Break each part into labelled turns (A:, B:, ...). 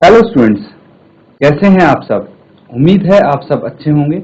A: Hello students, कैसे हैं आप सब। उम्मीद है आप सब अच्छे होंगे।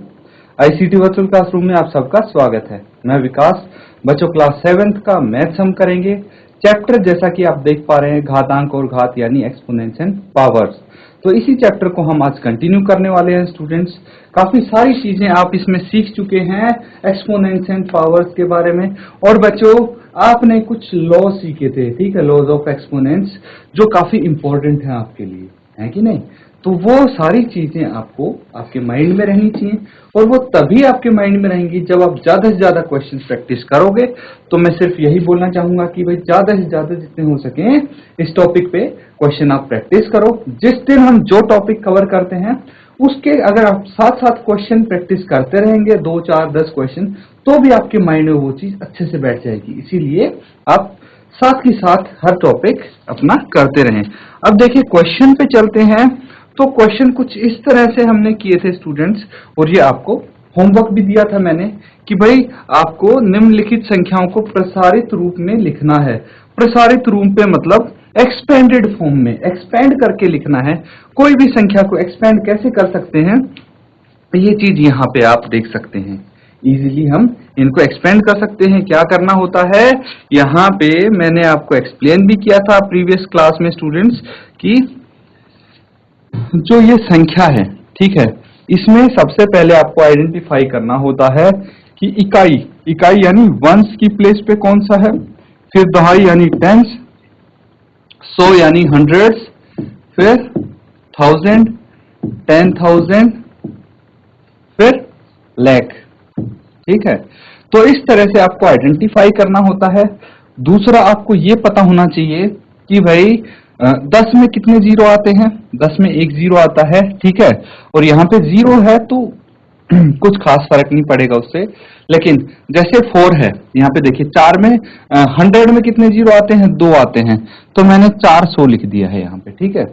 A: आईसीटी वर्चुअल क्लासरूम में आप सबका स्वागत है। मैं विकास। बच्चों, क्लास 7th का मैथ्स हम करेंगे। चैप्टर जैसा कि आप देख पा रहे हैं, घातांक और घात यानी एक्सपोनेंट्स एंड पावर्स। तो इसी चैप्टर को हम आज कंटिन्यू करने वाले हैं स्टूडेंट्स। काफी सारी चीजें आप इसमें सीख चुके हैं एक्सपोनेंट्स एंड पावर्स के बारे में। और बच्चों, आपने कुछ लॉ सीखे थे, ठीक है, लॉज ऑफ एक्सपोनेंट्स, जो काफी इंपॉर्टेंट है आपके लिए, है कि नहीं। तो वो सारी चीजें आपको आपके माइंड में रहनी चाहिए, और वो तभी आपके माइंड में रहेंगी जब आप ज्यादा से ज्यादा क्वेश्चन प्रैक्टिस करोगे। तो मैं सिर्फ यही बोलना चाहूंगा कि भाई ज्यादा से ज्यादा जितने हो सके इस टॉपिक पे क्वेश्चन आप प्रैक्टिस करो। जिस दिन हम जो टॉपिक कवर करते हैं उसके अगर आप साथ साथ क्वेश्चन प्रैक्टिस करते रहेंगे, 2, 4, 10 क्वेश्चन, तो भी आपके माइंड में वो चीज अच्छे से बैठ जाएगी। इसीलिए आप साथ ही साथ हर टॉपिक अपना करते रहें। अब देखिए क्वेश्चन पे चलते हैं। तो क्वेश्चन कुछ इस तरह से हमने किए थे स्टूडेंट्स, और ये आपको होमवर्क भी दिया था मैंने कि भाई आपको निम्नलिखित संख्याओं को प्रसारित रूप में लिखना है। प्रसारित रूप पे मतलब एक्सपेंडेड फॉर्म में, एक्सपेंड करके लिखना है। कोई भी संख्या को एक्सपेंड कैसे कर सकते हैं, ये चीज यहाँ पे आप देख सकते हैं। इजीली हम इनको एक्सपेंड कर सकते हैं। क्या करना होता है, यहाँ पे मैंने आपको एक्सप्लेन भी किया था प्रीवियस क्लास में स्टूडेंट्स कि जो ये संख्या है, ठीक है, इसमें सबसे पहले आपको आइडेंटिफाई करना होता है कि इकाई यानी वंस की प्लेस पे कौन सा है, फिर दहाई यानी टेंस, 100 यानी हंड्रेड्स, फिर 1000, 10,000, फिर लाख, ठीक है। तो इस तरह से आपको आइडेंटिफाई करना होता है। दूसरा, आपको ये पता होना चाहिए कि भाई 10 में कितने जीरो आते हैं। 10 में एक जीरो आता है, ठीक है, और यहाँ पे जीरो है तो कुछ खास फर्क नहीं पड़ेगा उससे। लेकिन जैसे 4 है, यहाँ पे देखिए 4 में 100 में कितने जीरो आते हैं, 2 आते हैं, तो मैंने 400 लिख दिया है यहाँ पे, ठीक है।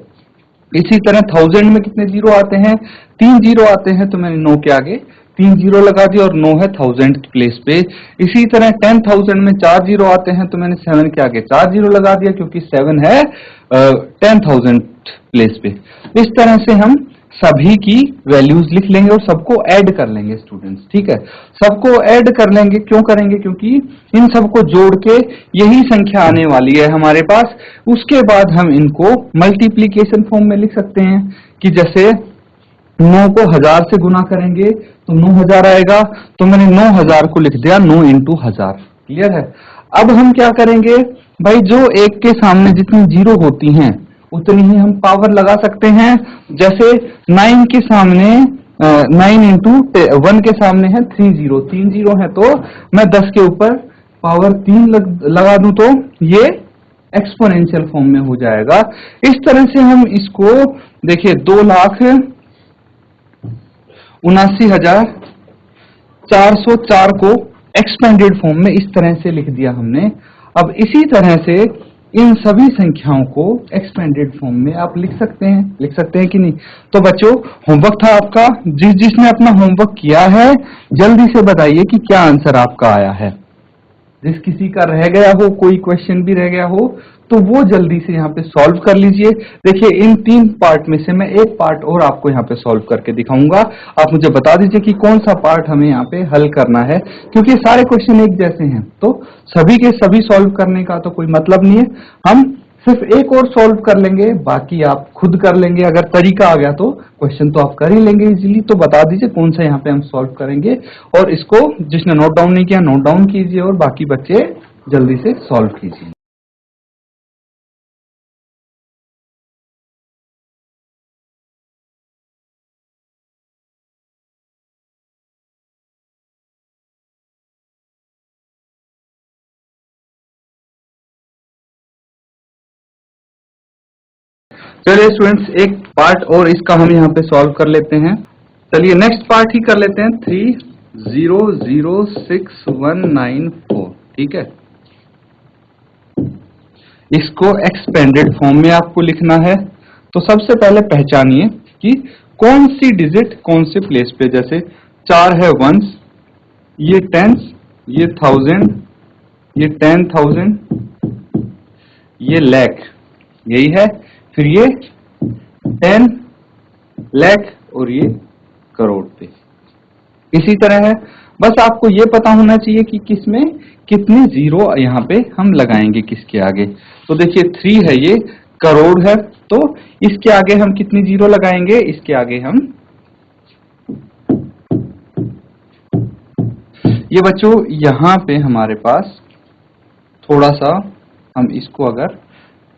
A: इसी तरह 1000 में कितने जीरो आते हैं, 3 जीरो आते हैं, तो मैंने 9 के आगे 3 जीरो लगा दिया, और 9 है 1000 की प्लेस पे। इसी तरह 10,000 में 4 जीरो आते हैं, तो मैंने 7 के आगे 4 जीरो लगा दिया, क्योंकि 7 है 10,000 प्लेस पे। इस तरह से हम सभी की वैल्यूज लिख लेंगे और सबको ऐड कर लेंगे स्टूडेंट्स, ठीक है। सबको ऐड कर लेंगे, क्यों करेंगे, क्योंकि इन सबको जोड़ के यही संख्या आने वाली है हमारे पास। उसके बाद हम इनको मल्टीप्लीकेशन फॉर्म में लिख सकते हैं कि जैसे 9 को 1000 से गुना करेंगे तो 9000 आएगा, तो मैंने 9000 को लिख दिया 9 into 1000। क्लियर है। अब हम क्या करेंगे भाई, जो एक के सामने जितनी जीरो होती हैं उतनी ही हम पावर लगा सकते हैं। जैसे 9 के सामने 9 into 1 के सामने है 3 जीरो, 3 जीरो है, तो मैं 10 के ऊपर पावर 3 लगा दूं तो ये एक्सपोनेंशियल फॉर्म में हो जाएगा। इस तरह से हम इसको देखिए 2,79,404 को एक्सपेंडेड फॉर्म में इस तरह से लिख दिया हमने। अब इसी तरह से इन सभी संख्याओं को एक्सपेंडेड फॉर्म में आप लिख सकते हैं कि नहीं। तो बच्चों, होमवर्क था आपका। जिसने अपना होमवर्क किया है जल्दी से बताइए कि क्या आंसर आपका आया है। जिस किसी का रह गया हो, कोई क्वेश्चन भी रह गया हो, तो वो जल्दी से यहाँ पे सॉल्व कर लीजिए। देखिए इन 3 पार्ट में से मैं एक पार्ट और आपको यहाँ पे सॉल्व करके दिखाऊंगा। आप मुझे बता दीजिए कि कौन सा पार्ट हमें यहाँ पे हल करना है, क्योंकि सारे क्वेश्चन एक जैसे हैं, तो सभी के सभी सॉल्व करने का तो कोई मतलब नहीं है। हम सिर्फ एक और सॉल्व कर लेंगे, बाकी आप खुद कर लेंगे। अगर तरीका आ गया तो क्वेश्चन तो आप कर ही लेंगे इजीली। तो बता दीजिए कौन सा यहाँ पे हम सॉल्व करेंगे, और इसको जिसने नोट डाउन नहीं किया नोट डाउन कीजिए, और बाकी बच्चे जल्दी से सॉल्व कीजिए। चलिए स्टूडेंट्स, एक पार्ट और इसका हम यहाँ पे सॉल्व कर लेते हैं। चलिए नेक्स्ट पार्ट ही कर लेते हैं। 3,00,6194, ठीक है। इसको एक्सपेंडेड फॉर्म में आपको लिखना है। तो सबसे पहले पहचानिए कि कौन सी डिजिट कौन से प्लेस पे। जैसे 4 है वंस, ये टेंस, ये 1000, ये 10,000, ये लाख, यही है। फिर ये 10 लाख और ये करोड़ पे। इसी तरह है, बस आपको ये पता होना चाहिए कि किसमें कितने जीरो यहाँ पे हम लगाएंगे किसके आगे। तो देखिए 3 है, ये करोड़ है, तो इसके आगे हम कितनी जीरो लगाएंगे, इसके आगे हम ये बच्चों यहाँ पे हमारे पास थोड़ा सा हम इसको अगर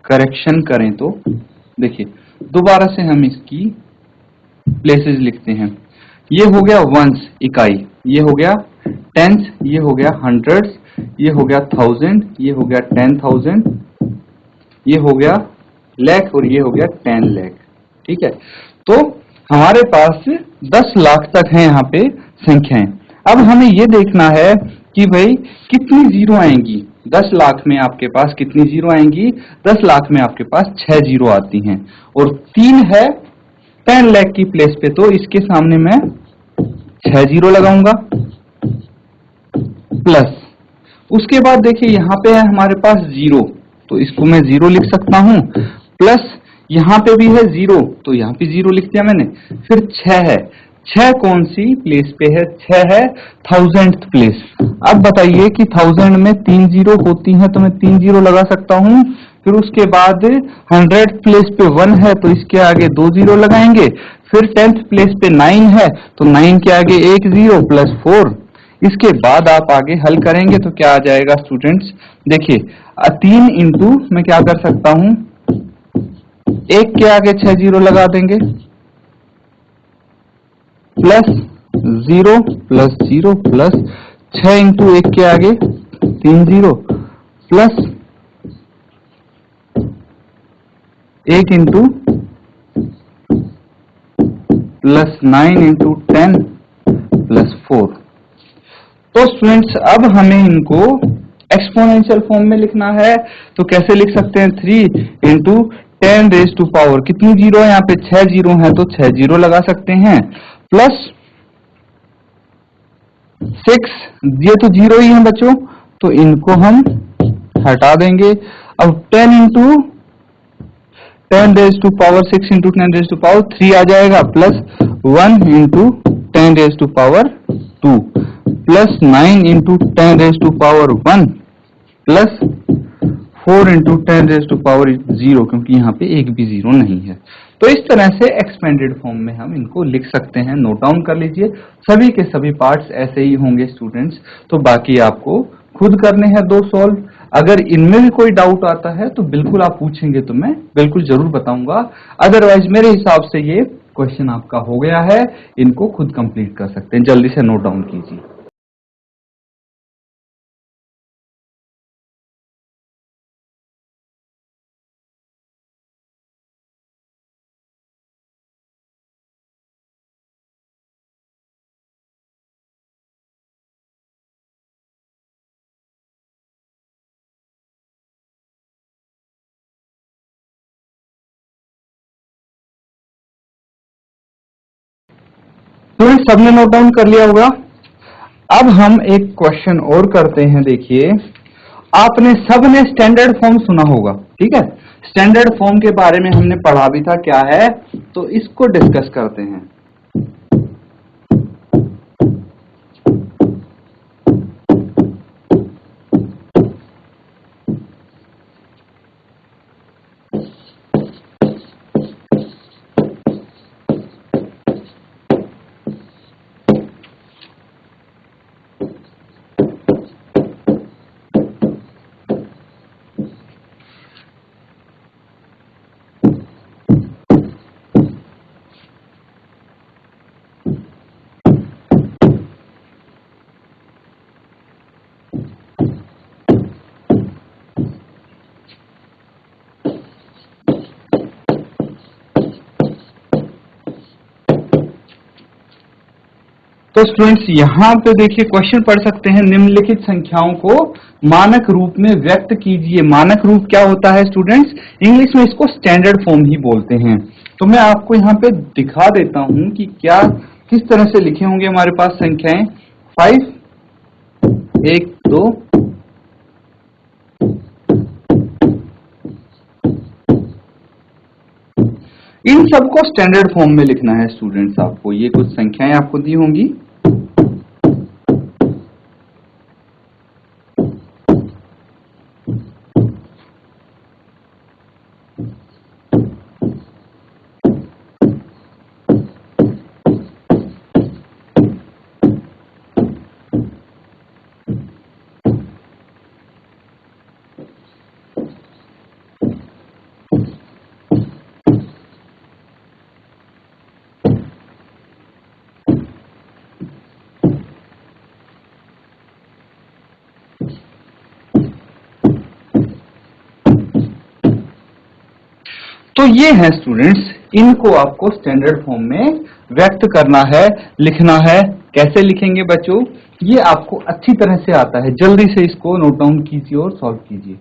A: करेक्शन करें तो देखिए दोबारा से हम इसकी प्लेसेस लिखते हैं। ये हो गया वंस इकाई, ये हो गया टेंस, ये हो गया हंड्रेड्स, ये हो गया थाउजेंड, ये हो गया 10,000, ये हो गया लाख और ये हो गया 10 लाख। ठीक है, तो हमारे पास 10 लाख तक है यहाँ पे संख्याएं। अब हमें ये देखना है कि भाई कितनी जीरो आएंगी। 10 लाख में आपके पास कितनी जीरो आएंगी, 10 लाख में आपके पास 6 जीरो आती हैं और 3 है 10 लाख की प्लेस पे, तो इसके सामने मैं 6 जीरो लगाऊंगा प्लस, उसके बाद देखिए यहाँ पे है हमारे पास जीरो, तो इसको मैं जीरो लिख सकता हूं, प्लस यहाँ पे भी है जीरो, तो यहाँ पे जीरो लिख दिया मैंने। फिर 6 है, 6 कौन सी प्लेस पे है, 6 है 1000th प्लेस। अब बताइए कि 1000 में 3 जीरो होती हैं, तो मैं 3 जीरो लगा सकता हूं। फिर उसके बाद 100th प्लेस पे 1 है, तो इसके आगे 2 जीरो लगाएंगे। फिर 10th प्लेस पे 9 है, तो 9 के आगे 1 जीरो प्लस 4। इसके बाद आप आगे हल करेंगे तो क्या आ जाएगा स्टूडेंट्स, देखिए 3 इंटू मैं क्या कर सकता हूं, 1 के आगे 6 जीरो लगा देंगे प्लस 0 प्लस 0 प्लस 6 इंटू 1 के आगे 3 zero plus 1 into plus 9 into 10 plus 4। तो स्टूडेंट्स अब हमें इनको एक्सपोनेंशियल फॉर्म में लिखना है, तो कैसे लिख सकते हैं, 3 इंटू 10 रेज टू पावर, कितनी जीरो है यहाँ पे 6 जीरो है, तो 6 जीरो लगा सकते हैं प्लस 6, ये तो जीरो ही है बच्चों, तो इनको हम हटा देंगे। अब 10 into 10 raise to power 6 into 10 raise to power 3 आ जाएगा plus 1 into 10 raise to power 2 plus 9 into 10 raise to power 1 plus 4 into 10 raise to power 0, क्योंकि यहाँ पे एक भी जीरो नहीं है। तो इस तरह से एक्सपेंडेड फॉर्म में हम इनको लिख सकते हैं। नोट डाउन कर लीजिए, सभी के सभी पार्ट्स ऐसे ही होंगे स्टूडेंट्स, तो बाकी आपको खुद करने हैं 2 सॉल्व। अगर इनमें भी कोई डाउट आता है तो बिल्कुल आप पूछेंगे तो मैं बिल्कुल जरूर बताऊंगा। अदरवाइज मेरे हिसाब से ये क्वेश्चन आपका हो गया है, इनको खुद कंप्लीट कर सकते हैं। जल्दी से नोट डाउन कीजिए। तो सबने नोट डाउन कर लिया होगा। अब हम एक क्वेश्चन और करते हैं। देखिए आपने सबने स्टैंडर्ड फॉर्म सुना होगा, ठीक है, स्टैंडर्ड फॉर्म के बारे में हमने पढ़ा भी था क्या है, तो इसको डिस्कस करते हैं। तो स्टूडेंट्स यहाँ पे देखिए क्वेश्चन पढ़ सकते हैं, निम्नलिखित संख्याओं को मानक रूप में व्यक्त कीजिए। मानक रूप क्या होता है स्टूडेंट्स, इंग्लिश में इसको स्टैंडर्ड फॉर्म ही बोलते हैं। तो मैं आपको यहाँ पे दिखा देता हूं कि क्या किस तरह से लिखे होंगे हमारे पास संख्याएं। 5 1 2 इन सबको स्टैंडर्ड फॉर्म में लिखना है स्टूडेंट्स आपको। ये कुछ संख्याएं आपको दी होंगी, तो ये है स्टूडेंट्स, इनको आपको स्टैंडर्ड फॉर्म में व्यक्त करना है, लिखना है। कैसे लिखेंगे बच्चों, ये आपको अच्छी तरह से आता है। जल्दी से इसको नोट डाउन कीजिए और सॉल्व कीजिए।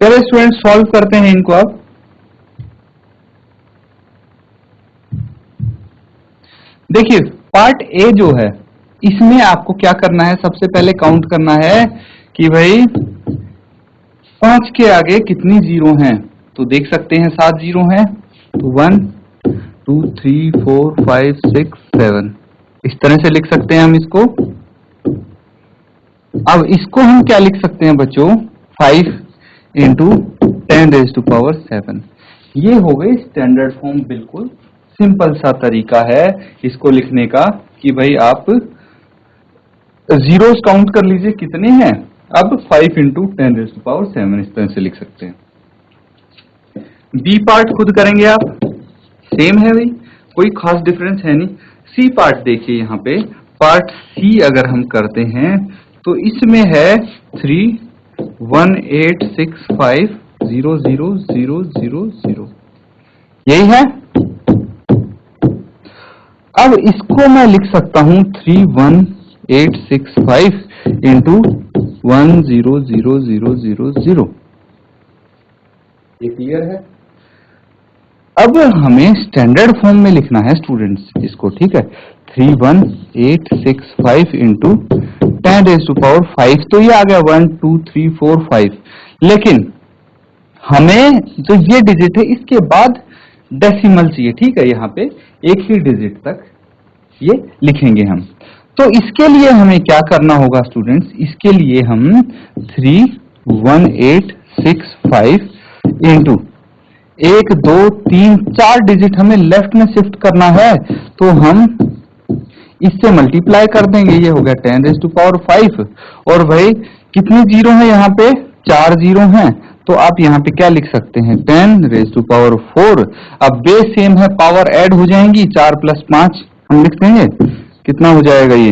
A: चलिए स्टूडेंट सॉल्व करते हैं इनको अब। देखिए पार्ट ए जो है, इसमें आपको क्या करना है, सबसे पहले काउंट करना है कि भाई 5 के आगे कितनी जीरो हैं। तो देख सकते हैं 7 जीरो हैं। तो 1 2 3 4 5 6 7 इस तरह से लिख सकते हैं हम इसको। अब इसको हम क्या लिख सकते हैं बच्चों, 5 इंटू 10⁻⁷। ये हो गई स्टैंडर्ड फॉर्म। बिल्कुल सिंपल सा तरीका है इसको लिखने का कि भाई आप जीरोस काउंट कर लीजिए कितने हैं। अब 5 इंटू 10⁻⁷ इस तरह से लिख सकते हैं। बी पार्ट खुद करेंगे आप, सेम है भाई, कोई खास डिफरेंस है नहीं। सी पार्ट देखिए, यहाँ पे पार्ट सी अगर हम करते हैं तो इसमें है 3 1 8 6 5 0 0 0 0 0, यही है। अब इसको मैं लिख सकता हूं 3 1 8 6 5 इंटू 1 0 0 0 0 0। ये क्लियर है। अब हमें स्टैंडर्ड फॉर्म में लिखना है स्टूडेंट्स इसको, ठीक है। 3 1 8 6 5 इंटू 10⁻⁵। तो ये आ गया 1 2 3 4 5। लेकिन हमें जो ये डिजिट है इसके बाद डेसिमल चाहिए, ठीक है। यहाँ पे एक ही डिजिट तक ये लिखेंगे हम। तो इसके लिए हमें क्या करना होगा स्टूडेंट्स, इसके लिए हम 3 1 8 6 5 इंटू 1 2 3 4 डिजिट हमें लेफ्ट में शिफ्ट करना है, तो हम इससे मल्टीप्लाई कर देंगे। ये हो गया 10⁻⁵। और भाई कितने जीरो हैं यहाँ पे, 4 जीरो हैं। तो आप यहाँ पे क्या लिख सकते हैं, 10⁻⁴। अब बेस सेम है, पावर ऐड हो जाएंगी, 4 + 5 हम लिख देंगे। कितना हो जाएगा ये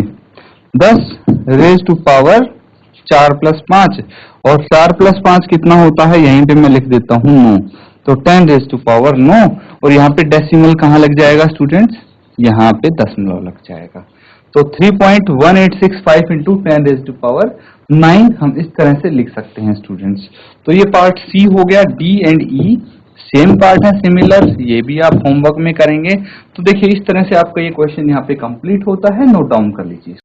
A: 10⁻⁴ + 5। और 4 + 5 कितना होता है, यहीं पे मैं लिख देता हूँ 9। तो 10⁻⁹। और यहाँ पे डेसिमल कहाँ लग जाएगा स्टूडेंट्स, यहाँ पे दशमलव लग जाएगा। तो 3.1865 इंटू 10⁻⁹ हम इस तरह से लिख सकते हैं स्टूडेंट्स। तो ये पार्ट सी हो गया। D and E same part है, सिमिलर, ये भी आप होमवर्क में करेंगे। तो देखिए इस तरह से आपका ये क्वेश्चन यहाँ पे कंप्लीट होता है। नोट डाउन कर लीजिए।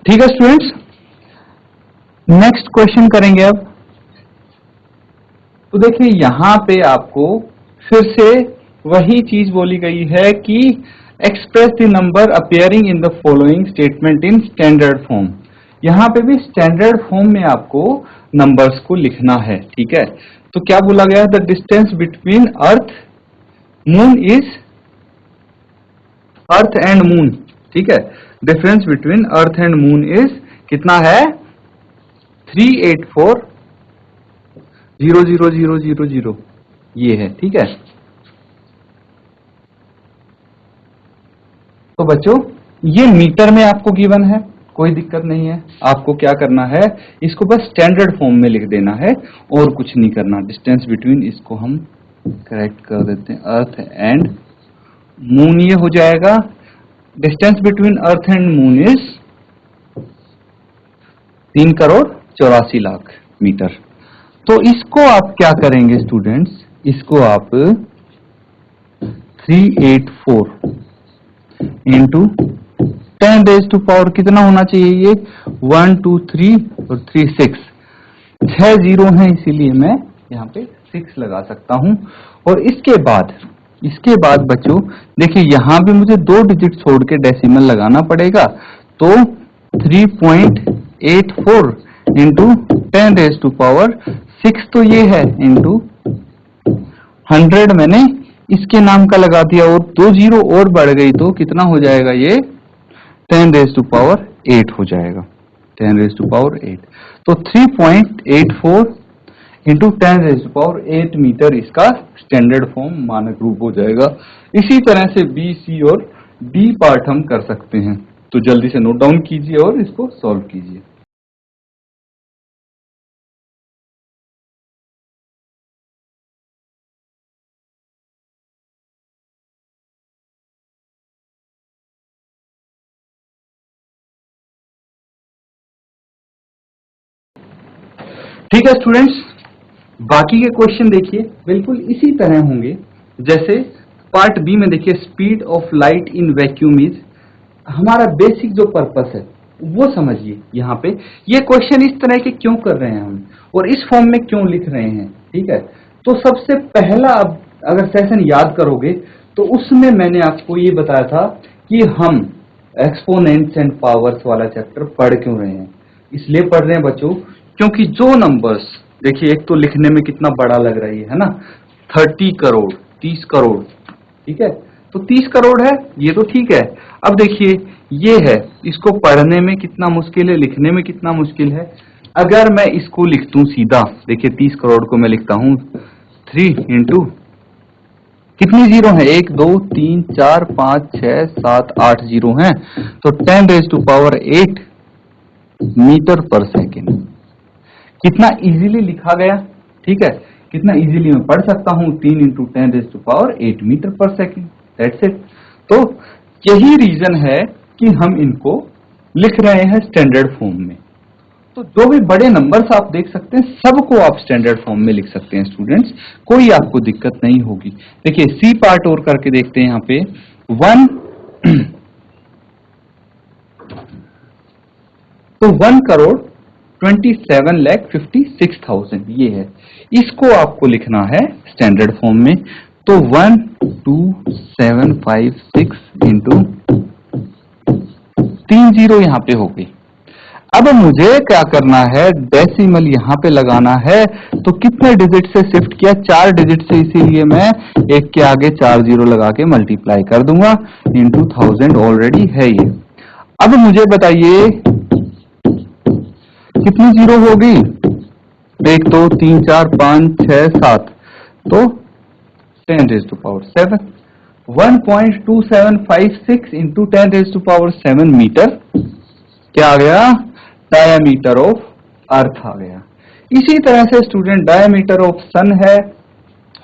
A: ठीक है स्टूडेंट्स, नेक्स्ट क्वेश्चन करेंगे अब। तो देखिए यहां पे आपको फिर से वही चीज बोली गई है कि express the number appearing in the following statement in standard form. यहां पे भी स्टैंडर्ड फॉर्म में आपको नंबर्स को लिखना है, ठीक है। तो क्या बोला गया है, the distance between earth moon is, earth and moon, ठीक है। Difference between earth and moon is कितना है, 384,000,000, ये है, ठीक है। तो बच्चों ये मीटर में आपको गिवन है, कोई दिक्कत नहीं है। आपको क्या करना है, इसको बस स्टैंडर्ड फॉर्म में लिख देना है और कुछ नहीं करना। डिस्टेंस बिटवीन, इसको हम करेक्ट कर देते हैं, अर्थ एंड मून, ये हो जाएगा। Distance between earth and moon is 3,84,00,000 metre. तो इसको आप क्या करेंगे स्टूडेंट्स, इसको आप 384 इंटू 10⁻⁴ कितना होना चाहिए, ये 1 2 3 और 3 6, 6 जीरो है, इसीलिए मैं यहाँ पे 6 लगा सकता हूं। और इसके बाद बच्चों देखिए, यहां भी मुझे 2 डिजिट छोड़ के डेसिमल लगाना पड़ेगा। तो 3.84 इंटू 10⁻⁶ तो ये है, इंटू 100 मैंने इसके नाम का लगा दिया, और 2 जीरो और बढ़ गई तो कितना हो जाएगा, ये 10⁸ हो जाएगा, 10⁸। तो 3.84 इंटू 10⁸ मीटर इसका स्टैंडर्ड फॉर्म मानक रूप हो जाएगा। इसी तरह से बी, सी और डी पार्ट हम कर सकते हैं। तो जल्दी से नोट डाउन कीजिए और इसको सॉल्व कीजिए। ठीक है स्टूडेंट्स, बाकी के क्वेश्चन देखिए बिल्कुल इसी तरह होंगे। जैसे पार्ट बी में देखिए, speed of light in vacuum is, हमारा बेसिक जो पर्पस है वो समझिए। यहाँ पे ये क्वेश्चन इस तरह के क्यों कर रहे हैं हम, और इस फॉर्म में क्यों लिख रहे हैं, ठीक है। तो सबसे पहला, अब अगर सेशन याद करोगे तो उसमें मैंने आपको ये बताया था कि हम एक्सपोनेंट्स एंड पावर्स वाला चैप्टर पढ़ क्यों रहे हैं। इसलिए पढ़ रहे हैं बच्चों, क्योंकि जो नंबर्स देखिए, एक तो लिखने में कितना बड़ा लग रहा है ना, 30 करोड़, 30 करोड़, ठीक है। तो 30 करोड़ है, ये तो ठीक है। अब देखिए ये है, इसको पढ़ने में कितना मुश्किल है, लिखने में कितना मुश्किल है। अगर मैं इसको लिख दूं सीधा, देखिए 30 करोड़ को मैं लिखता हूं 3 इंटू, कितनी जीरो है, 1 2 3 4 5 6 7 8 जीरो हैं, तो 10⁸ मीटर पर सेकेंड। कितना इजीली लिखा गया, ठीक है, कितना इजीली मैं पढ़ सकता हूं, 3 इंटू 10⁸ मीटर पर सेकेंड, दैट्स इट। तो यही रीजन है कि हम इनको लिख रहे हैं स्टैंडर्ड फॉर्म में। तो जो भी बड़े नंबर्स आप देख सकते हैं, सबको आप स्टैंडर्ड फॉर्म में लिख सकते हैं स्टूडेंट्स, कोई आपको दिक्कत नहीं होगी। देखिए सी पार्ट और करके देखते हैं। यहाँ पे 1 तो 1,27,56,000 ये है, इसको आपको लिखना है स्टैंडर्ड फॉर्म में। तो 12756 इंटू 3 जीरो यहाँ पे हो गई। अब मुझे क्या करना है, डेसिमल यहाँ पे लगाना है। तो कितने डिजिट से शिफ्ट किया, 4 डिजिट से, इसीलिए मैं एक के आगे 4 जीरो लगा के मल्टीप्लाई कर दूंगा, इंटू 1000 ऑलरेडी है ये। अब मुझे बताइए कितनी जीरो होगी, 1 2 3 4 5 6 7, तो 10⁻⁷, 1.2756 इंटू 10⁻⁷ मीटर क्या आ गया, डायामीटर ऑफ अर्थ आ गया। इसी तरह से स्टूडेंट डायामीटर ऑफ सन है,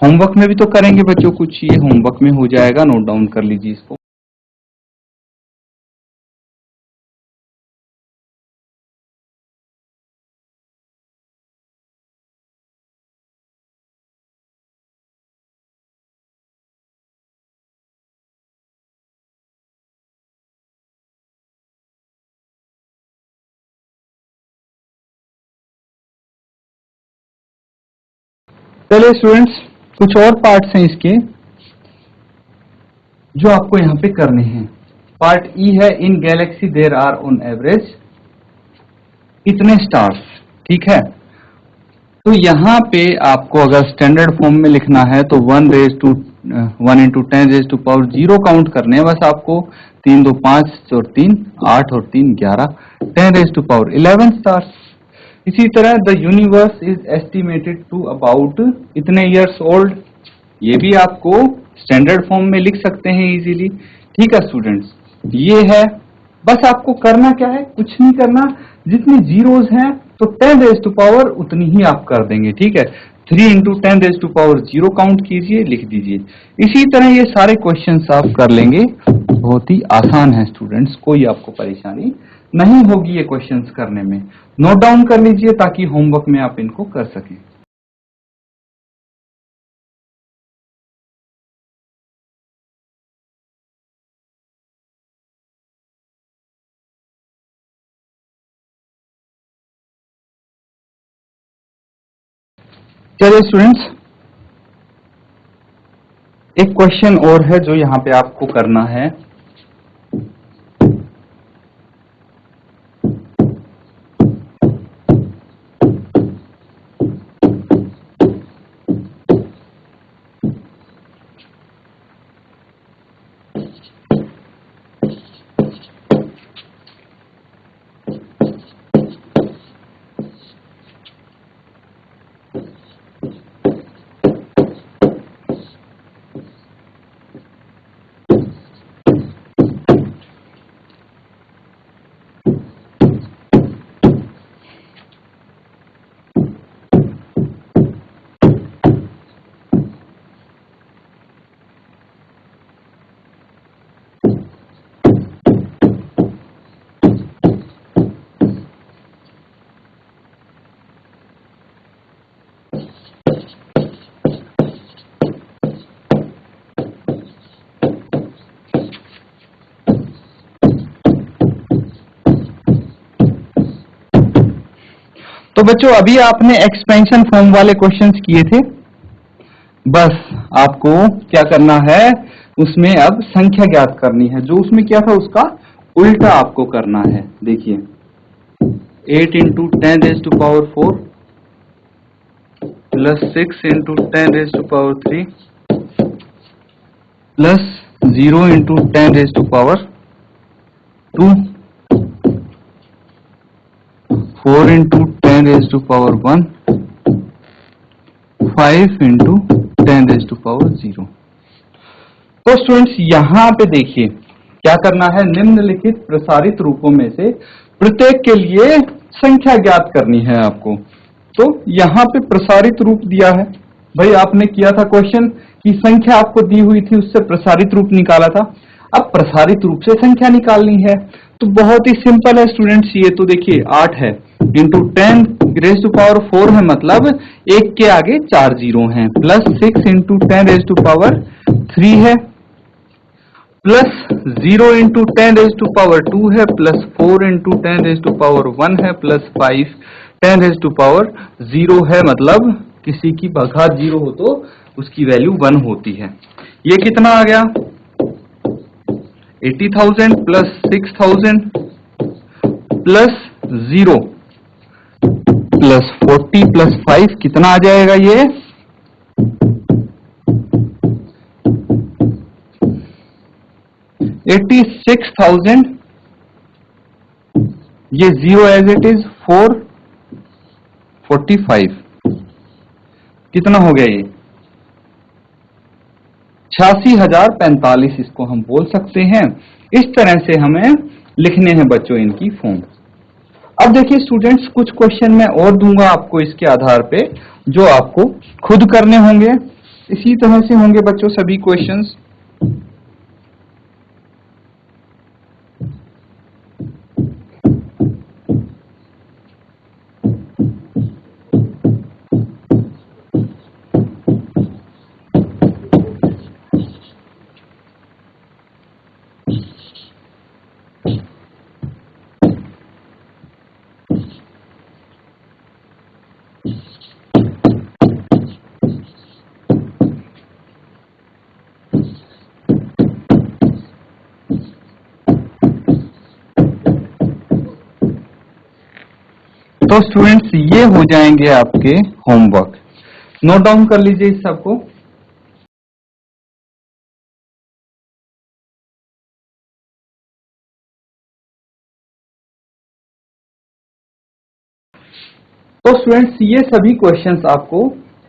A: होमवर्क में भी तो करेंगे बच्चों कुछ, ये होमवर्क में हो जाएगा, नोट डाउन कर लीजिए इसको। चलिए स्टूडेंट्स, कुछ और पार्ट्स हैं इसके जो आपको यहाँ पे करने हैं। पार्ट ई है, in galaxy there are on average इतने स्टार्स, ठीक है। तो यहाँ पे आपको अगर स्टैंडर्ड फॉर्म में लिखना है तो 1 इंटू 10⁻0 काउंट करने हैं बस आपको। 3 2 5 और 3 8 और 3 11, 10⁻11 स्टार्स। इसी तरह the universe is estimated to about इतने ईयर्स ओल्ड, ये भी आपको स्टैंडर्ड फॉर्म में लिख सकते हैं इजीली, ठीक है स्टूडेंट्स। ये है बस आपको करना क्या है, कुछ नहीं करना, जितनी जीरोस हैं तो 10 रेज टू पावर उतनी ही आप कर देंगे, ठीक है। 3 into 10 raise to power 0 count कीजिए, लिख दीजिए। इसी तरह ये सारे क्वेश्चंस आप कर लेंगे, बहुत ही आसान है स्टूडेंट्स, कोई आपको परेशानी नहीं होगी ये क्वेश्चंस करने में। नोट डाउन कर लीजिए ताकि होमवर्क में आप इनको कर सकें। चलिए स्टूडेंट्स, एक क्वेश्चन और है जो यहाँ पे आपको करना है। तो बच्चों अभी आपने एक्सपेंशन फॉर्म वाले क्वेश्चंस किए थे, बस आपको क्या करना है, उसमें अब संख्या ज्ञात करनी है। जो उसमें क्या था उसका उल्टा आपको करना है। देखिए 8 into 10 raise to power 4 plus 6 into 10 raise to power 3 plus 0 into 10 raise to power 2 4 into 10 raise to power 1 5 into 10 raise to power 0। तो स्टूडेंट्स यहां पे देखिए क्या करना है, निम्नलिखित प्रसारित रूपों में से प्रत्येक के लिए संख्या ज्ञात करनी है आपको। तो यहां पे प्रसारित रूप दिया है, भाई आपने किया था क्वेश्चन की संख्या आपको दी हुई थी, उससे प्रसारित रूप निकाला था। अब प्रसारित रूप से संख्या निकालनी है तो बहुत ही सिंपल है स्टूडेंट्स। ये तो देखिए 8 है इंटू 10 रेज टू पावर 4 है, मतलब एक के आगे 4 जीरो हैं, plus 6 into 10 raise to power 3 है, plus 0 into 10 raise to power 2 है, plus 4 into 10 raise to power 1 है, प्लस 5 10 रेज टू पावर 0 है, मतलब किसी की घात 0 हो तो उसकी वैल्यू 1 होती है। ये कितना आ गया 80,000 प्लस 6,000 प्लस 0 प्लस 40 प्लस 5 कितना आ जाएगा ये 86,000। ये 0 एज इट इज 445 कितना हो गया ये 86,045 इसको हम बोल सकते हैं। इस तरह से हमें लिखने हैं बच्चों इनकी फॉर्म। अब देखिए स्टूडेंट्स कुछ क्वेश्चन मैं और दूंगा आपको इसके आधार पे जो आपको खुद करने होंगे। इसी तरह से होंगे बच्चों सभी क्वेश्चंस। तो स्टूडेंट्स ये हो जाएंगे आपके होमवर्क, नोट डाउन कर लीजिए इस सबको। तो स्टूडेंट्स ये सभी क्वेश्चंस आपको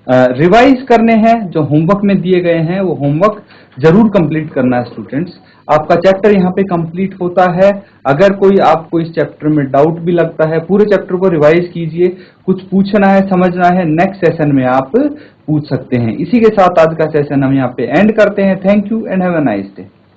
A: रिवाइज करने हैं, जो होमवर्क में दिए गए हैं वो होमवर्क जरूर कंप्लीट करना है स्टूडेंट्स। आपका चैप्टर यहाँ पे कंप्लीट होता है। अगर कोई आपको इस चैप्टर में डाउट भी लगता है, पूरे चैप्टर को रिवाइज कीजिए, कुछ पूछना है, समझना है, नेक्स्ट सेशन में आप पूछ सकते हैं। इसी के साथ आज का सेशन हम यहाँ पे एंड करते हैं। Thank you and have a nice day.